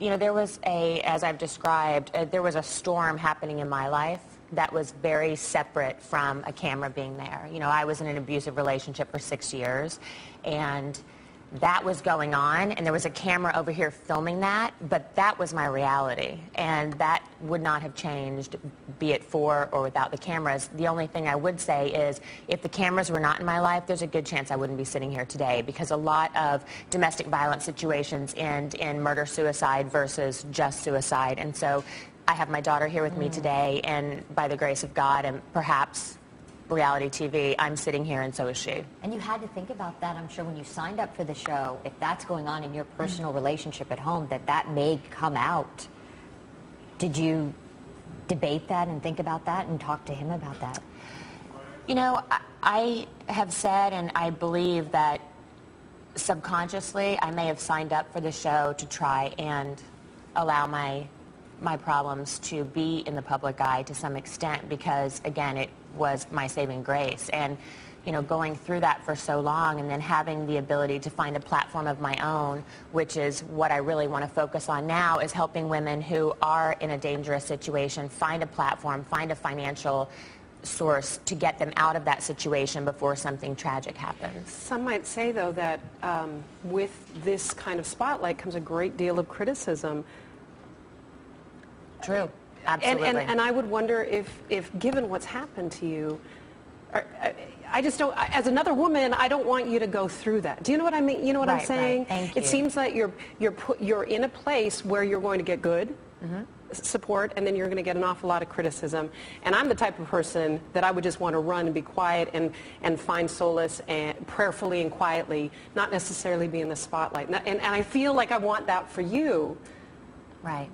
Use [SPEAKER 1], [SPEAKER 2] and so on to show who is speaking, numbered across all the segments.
[SPEAKER 1] there was as I've described, there was a storm happening in my life that was very separate from a camera being there. I was in an abusive relationship for 6 years, and that was going on, and there was a camera over here filming that, but that was my reality, and that would not have changed, be it for or without the cameras. The only thing I would say is if the cameras were not in my life, there's a good chance I wouldn't be sitting here today, because a lot of domestic violence situations end in murder-suicide versus just suicide. And so I have my daughter here with me today, and by the grace of God and perhaps reality TV, I'm sitting here, and so is she.
[SPEAKER 2] And you had to think about that, I'm sure, when you signed up for the show, if that's going on in your personal relationship at home, that may come out. Did you debate that and think about that and talk to him about that?
[SPEAKER 1] I have said, and I believe that subconsciously I may have signed up for the show to try and allow my problems to be in the public eye to some extent, because again, it was my saving grace. And going through that for so long, and then having the ability to find a platform of my own, which is what I really want to focus on now, is helping women who are in a dangerous situation find a platform, find a financial source to get them out of that situation before something tragic happens.
[SPEAKER 3] Some might say, though, that with this kind of spotlight comes a great deal of criticism.
[SPEAKER 1] True. Absolutely.
[SPEAKER 3] And I would wonder if given what's happened to you, I just don't, as another woman, I don't want you to go through that. Do you know what I mean? You know what I'm saying?
[SPEAKER 1] Right. Thank you.
[SPEAKER 3] It seems that you're in a place where you're going to get good support, and then you're going to get an awful lot of criticism. And I'm the type of person that I would just want to run and be quiet and find solace and prayerfully and quietly, not necessarily be in the spotlight. And I feel like I want that for you.
[SPEAKER 1] Right.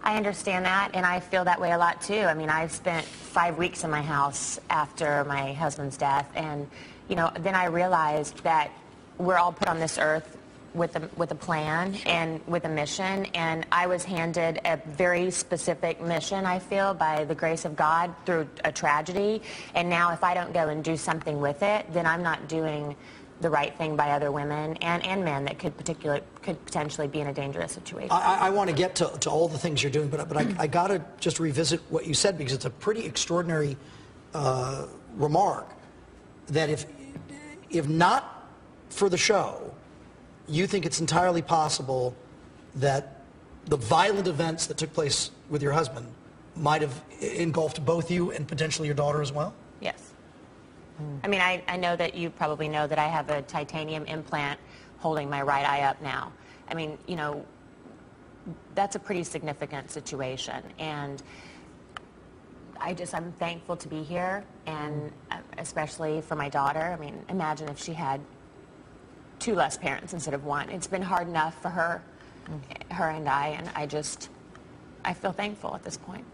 [SPEAKER 1] I understand that, and I feel that way a lot too. I mean, I've spent 5 weeks in my house after my husband's death, and then I realized that we're all put on this earth with a plan and with a mission, and I was handed a very specific mission, I feel, by the grace of God through a tragedy. And now if I don't go and do something with it, then I'm not doing the right thing by other women and men that could potentially be in a dangerous situation.
[SPEAKER 4] I want to get to all the things you're doing, but I got to just revisit what you said, because it's a pretty extraordinary remark that if not for the show, you think it's entirely possible that the violent events that took place with your husband might have engulfed both you and potentially your daughter as well?
[SPEAKER 1] Yes. I mean, I know that you probably know that I have a titanium implant holding my right eye up now. I mean, that's a pretty significant situation. And I'm thankful to be here, and especially for my daughter. I mean, imagine if she had 2 less parents instead of 1. It's been hard enough for her and I feel thankful at this point.